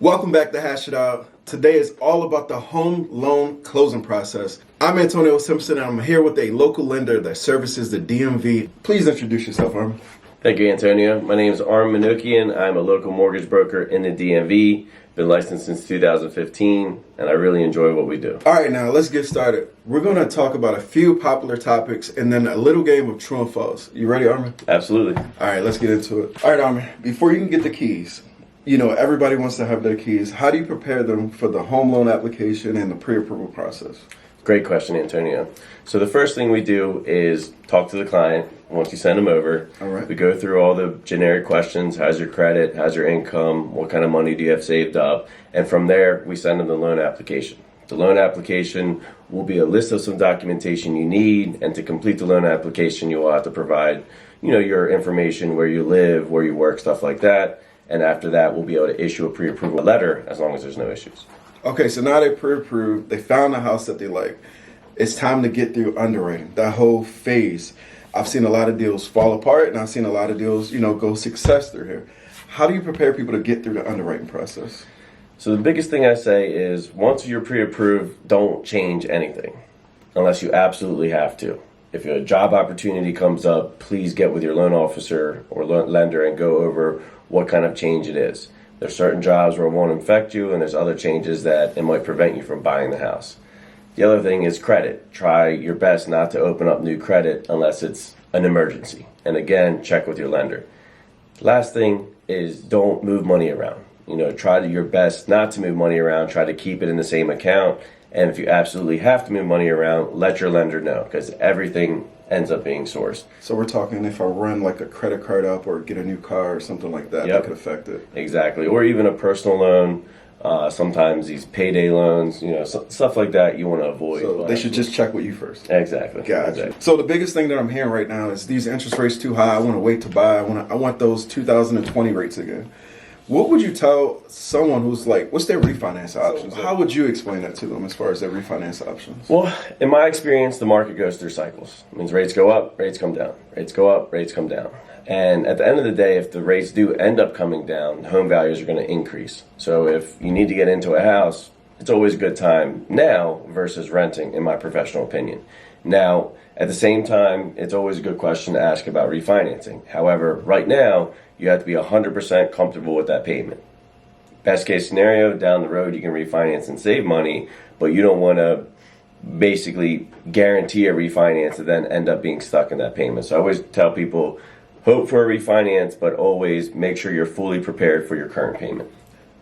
Welcome back to Hash It Out. Today is all about the home loan closing process. I'm Antonio Simpson and I'm here with a local lender that services the DMV. Please introduce yourself, Armen. Thank you, Antonio. My name is Armen. I'm a local mortgage broker in the DMV. Been licensed since 2015 and I really enjoy what we do. All right, now let's get started. We're going to talk about a few popular topics and then a little game of true and false. You ready, Armen? Absolutely. All right, let's get into it. All right, Armen, before you can get the keys, you know, everybody wants to have their keys. How do you prepare them for the home loan application and the pre-approval process? Great question, Antonio. So the first thing we do is talk to the client once you send them over. All right. We go through all the generic questions. How's your credit? How's your income? What kind of money do you have saved up? And from there, we send them the loan application. The loan application will be a list of some documentation you need. And to complete the loan application, you will have to provide, your information, where you live, where you work, stuff like that. And after that, we'll be able to issue a pre-approval letter as long as there's no issues. Okay, so now they pre-approved, they found a house that they like. It's time to get through underwriting, that whole phase. I've seen a lot of deals fall apart and I've seen a lot of deals, go success through here. How do you prepare people to get through the underwriting process? So the biggest thing I say is once you're pre-approved, don't change anything unless you absolutely have to. If a job opportunity comes up, please get with your loan officer or lender and go over what kind of change it is. There's certain jobs where it won't affect you and there's other changes that it might prevent you from buying the house. The other thing is credit. Try your best not to open up new credit unless it's an emergency. And again, check with your lender. Last thing is don't move money around. Try your best not to move money around. Try to keep it in the same account. And if you absolutely have to move money around, let your lender know because everything ends up being sourced. So we're talking if I run like a credit card up or get a new car or something like that, Yep. that could affect it. Exactly. Or even a personal loan. Sometimes these payday loans, stuff like that you want to avoid. So they should just check with you first. Exactly. Gotcha. Exactly. So the biggest thing that I'm hearing right now is these interest rates too high. I want to wait to buy. I want those 2020 rates again. What would you tell someone who's like, what's their refinance options? How would you explain that to them as far as their refinance options? Well, in my experience, the market goes through cycles. It means rates go up, rates come down. Rates go up, rates come down. And at the end of the day, if the rates do end up coming down, home values are going to increase. So if you need to get into a house, it's always a good time now versus renting, in my professional opinion. Now, at the same time, it's always a good question to ask about refinancing. However, right now, you have to be 100% comfortable with that payment. Best case scenario, down the road, you can refinance and save money, but you don't want to basically guarantee a refinance and then end up being stuck in that payment. So I always tell people, hope for a refinance, but always make sure you're fully prepared for your current payment.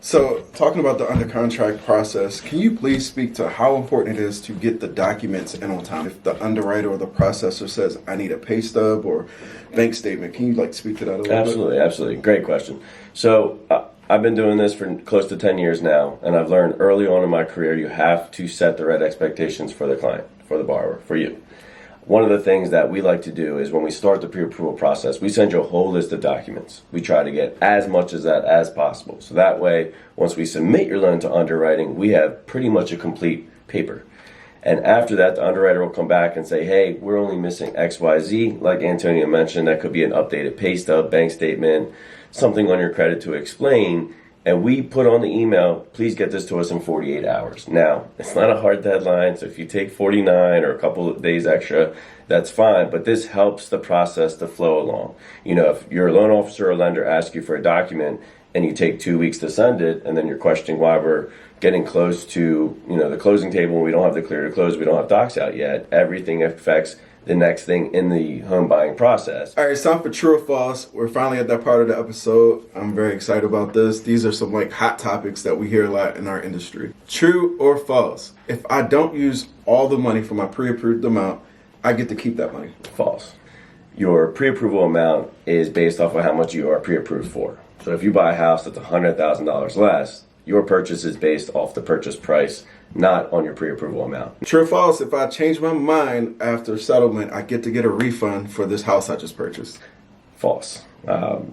So talking about the under contract process, can you please speak to how important it is to get the documents in on time? If the underwriter or the processor says, I need a pay stub or bank statement, can you speak to that a little Absolutely, bit? absolutely. Great question. So I've been doing this for close to 10 years now, and I've learned early on in my career, you have to set the right expectations for the client, for the borrower, for you. One of the things that we like to do is when we start the pre-approval process, we send you a whole list of documents. We try to get as much of that as possible. So that way, once we submit your loan to underwriting, we have pretty much a complete paper. And after that, the underwriter will come back and say, hey, we're only missing XYZ. Like Antonio mentioned, that could be an updated pay stub, bank statement, something on your credit to explain. And we put on the email, please get this to us in 48 hours. Now, it's not a hard deadline, so if you take 49 or a couple of days extra, that's fine. But this helps the process to flow along. If your loan officer or lender asks you for a document and you take 2 weeks to send it, and then you're questioning why we're getting close to the closing table and we don't have the clear to close, we don't have docs out yet, everything affects the next thing in the home buying process. All right, it's time for true or false. We're finally at that part of the episode. I'm very excited about this. These are some hot topics that we hear a lot in our industry. True or false? If I don't use all the money for my pre-approved amount, I get to keep that money. False. Your pre-approval amount is based off of how much you are pre-approved for. So if you buy a house that's $100,000 less, your purchase is based off the purchase price, not on your pre-approval amount. True or false? If I change my mind after settlement, I get to get a refund for this house I just purchased. False.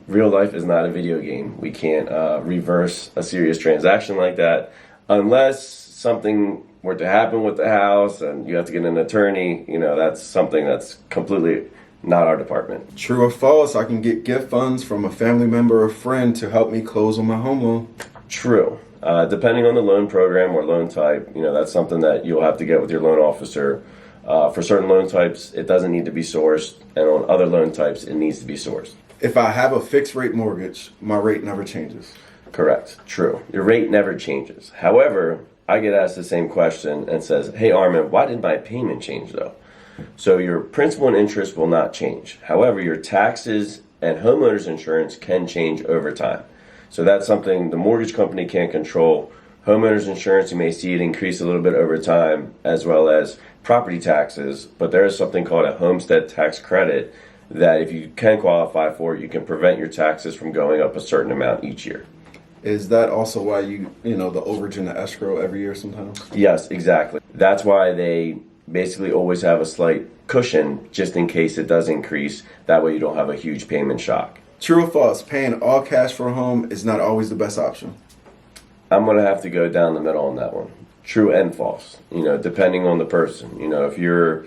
Real life is not a video game. We can't reverse a serious transaction like that unless something were to happen with the house and you have to get an attorney. That's something that's completely not our department. True or false, I can get gift funds from a family member or friend to help me close on my home loan. True. Depending on the loan program or loan type, that's something that you'll have to get with your loan officer. For certain loan types, it doesn't need to be sourced, and on other loan types, it needs to be sourced. If I have a fixed rate mortgage, my rate never changes. Correct. True. Your rate never changes. However, I get asked the same question and says, hey, Armen, why did my payment change though? So your principal and interest will not change. However, your taxes and homeowners insurance can change over time. So that's something the mortgage company can't control. Homeowners insurance, you may see it increase a little bit over time, as well as property taxes. But there is something called a homestead tax credit that if you can qualify for it, you can prevent your taxes from going up a certain amount each year. Is that also why the overage in the escrow every year sometimes? Yes, exactly. That's why they basically always have a slight cushion just in case it does increase. That way you don't have a huge payment shock. True or false, paying all cash for a home is not always the best option? I'm going to have to go down the middle on that one. True and false, depending on the person. If you're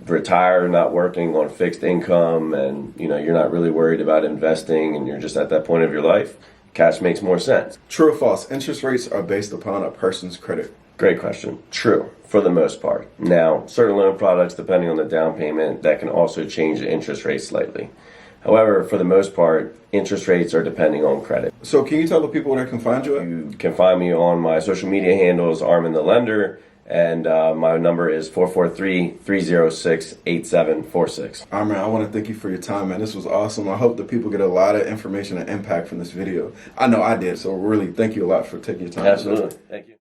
retired, not working on fixed income, and you're not really worried about investing and you're just at that point of your life, cash makes more sense. True or false, interest rates are based upon a person's credit? Great question. True, for the most part. Now, certain loan products, depending on the down payment, that can also change the interest rate slightly. However, for the most part, interest rates are depending on credit. So can you tell the people where they can find you at? You can find me on my social media handles, Armen the Lender, and my number is 443-306-8746. Armen, I want to thank you for your time, man. This was awesome. I hope that people get a lot of information and impact from this video. I know I did, so really thank you a lot for taking your time. Absolutely. Thank you.